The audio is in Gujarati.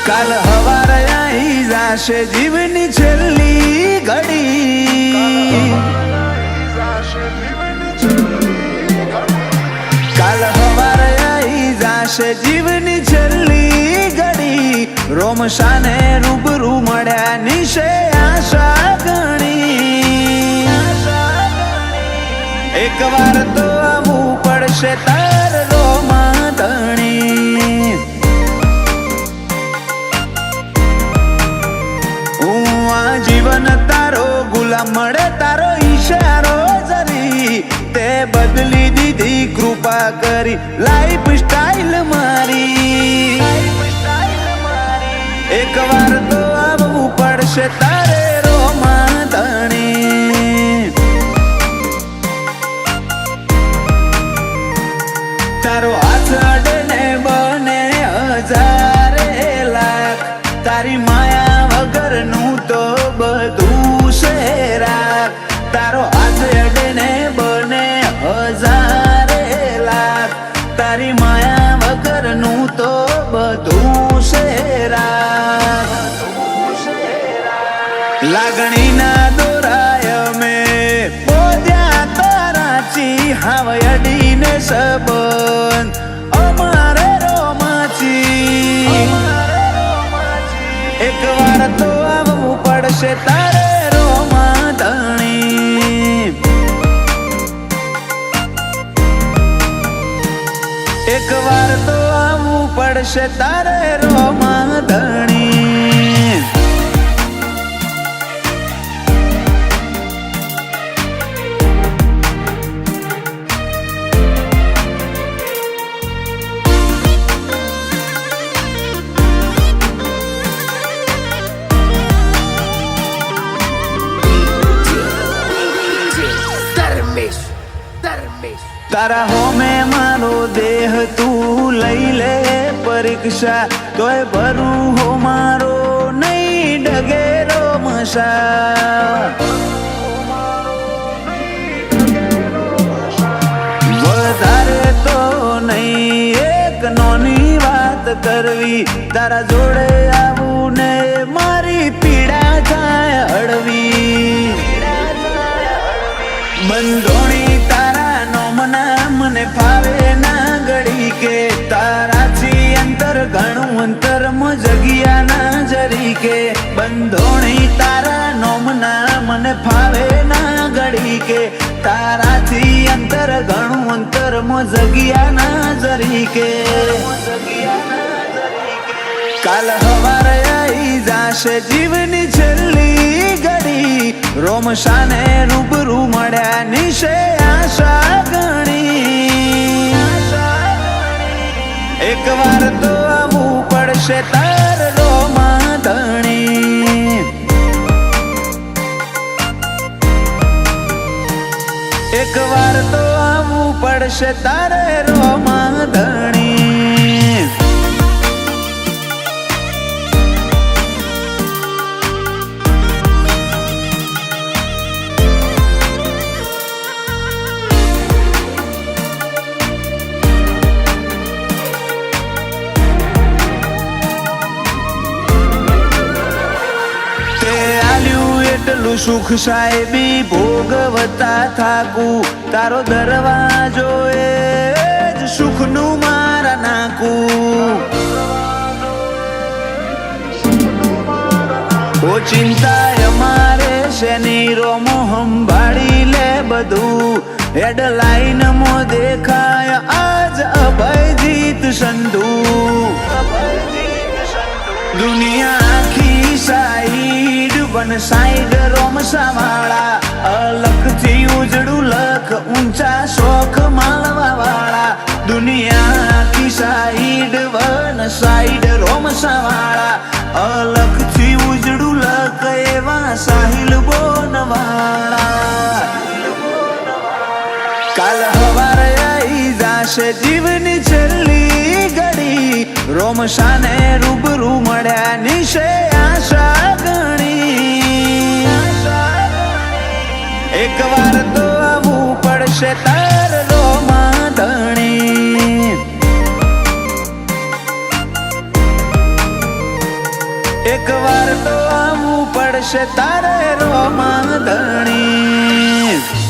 કાલ હવારે આવી જાશે જીવની છેલ્લી ઘડી, કાલ હવારે આવી જાશે જીવની છેલ્લી ઘડી, રોમશાને રૂબરૂ મળ્યા નિશે આશા ઘણી, એક વાર તો આવવું પડશે તાર રોમા ધણી, હું આ જીવન તારો ગુલામ મળે તારો ઈશારો જરી, તે બદલી દીધી કૃપા કરી લાઈફ સ્ટાઈલ મારી, એક વાર તો આવવું પડશે તારે રોમા ધણી, તારો હાથ અડે ને બને હજારે લાખ, તારી માયા વગરનું તો બધું છે રાખ, તારો હાથ અડે ને બને હજારે લાખ, તારી માયા વગરનું તો બધું છે રાખ, લાગણીના દોરાય મેં પોદ્યા તારાચી, હાવ અડીને સંબંધ અમારે રોમાચી, એક વાર તો આવવું પડશે તારે રોમા ધણી, એક વાર તો આવવું પડશે તારે રોમા ધણી, તારા હોમે મારો દેહ તું લઈ લે પરીક્ષા, તોય ભરું હો મારો નહીં ડગેરો મસા, વધારે તો નહીં એક નોની વાત કરવી, તારા જોડે આવું ને મારી પીડા થાય હળવી, બંધોણી તારા નોમના મને ફાવે ના ઘડી, કે તારાથી અંતર ઘણું અંતર જગ્યા ના જરી, કે બંધોણી તારા નોમના મને ફાવે ના ઘડી, કે તારાથી અંતર ઘણું અંતર જગ્યા ના જરી, કે કાલ હવારે આવી જાશે જીવની છેલ્લી ઘડી, રોમશાને રૂબરૂ મળ્યા નિશે આશા ઘણી, એક વાર તો આવવું પડશે તાર રોમા ધણી, એક વાર તો આવવું પડશે તારે રોમા ધણી, એટલું સુખ સાહેબી ભોગવતા થાકું, તારો દરવાજો એ જ સુખનું મારા નાખું, ઓ ચિંતા અમારે શેની રોમો સંભાળી લે બધું, હેડલાઇન મો દેખાય આજ અભયજીત સંધુ, દુનિયા આખી સાઈડ વન સાઈડ રોમસા વાળા, અલખથી ઉજળું લખ ઊંચા શોખ માળવા વાળા, દુનિયા આખી સાઈડ વન સાઈડ રોમસા વાળા, અલખથી ઉજળું લખ એવા સાહિલ બોન વાળા, કાલ હવારે આવી જાશે જીવની છેલ્લી ઘડી, રોમશાને રૂબરૂ મળ્યા નિશે આશા ઘણી, એક વાર તો આવવું પડશે તાર રોમા ધણી, તો આવવું પડશે તારે રોમા ધણી.